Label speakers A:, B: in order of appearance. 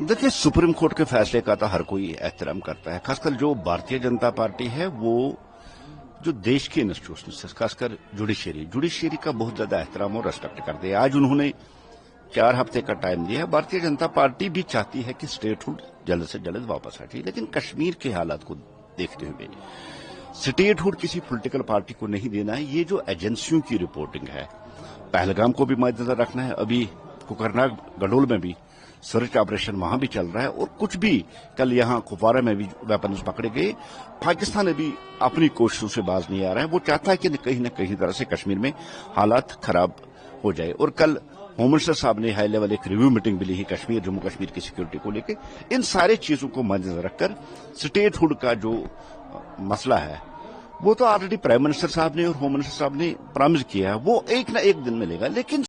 A: देखिए, supreme court के फैसले का तो हर कोई एहतराम करता है, खासकर जो भारतीय जनता पार्टी है वो जो देश के इंस्टीट्यूशन है, खासकर जुडिशरी का बहुत ज्यादा एहतराम और रेस्पेक्ट करते हैं। आज उन्होंने 4 हफ्ते का टाइम दिया है। भारतीय जनता पार्टी भी चाहती है कि स्टेटहुड जल्द से जल्द वापस आ जाए, लेकिन कश्मीर के हालात को देखते हुए स्टेटहुड किसी पॉलिटिकल पार्टी को नहीं देना है। ये जो एजेंसियों की रिपोर्टिंग है, पहलगाम को भी मद्देनजर रखना है, अभी कुकरनाग गडोल में भी सर्च ऑपरेशन वहां भी चल रहा है, और कुछ भी कल यहां कुपवारा में भी वेपन्स पकड़े गए। पाकिस्तान अभी अपनी कोशिशों से बाज नहीं आ रहा है, वो चाहता है कि कहीं न कहीं तरह से कश्मीर में हालात खराब हो जाए। और कल होम मिनिस्टर साहब ने हाई लेवल एक रिव्यू मीटिंग भी ली है कश्मीर जम्मू कश्मीर की सिक्योरिटी को लेकर। इन सारे चीजों को मद्देनजर रखकर स्टेटहुड का जो मसला है वो तो ऑलरेडी प्राइम मिनिस्टर साहब ने और होम मिनिस्टर साहब ने प्रॉमिस किया है, वो एक ना एक दिन मिलेगा। लेकिन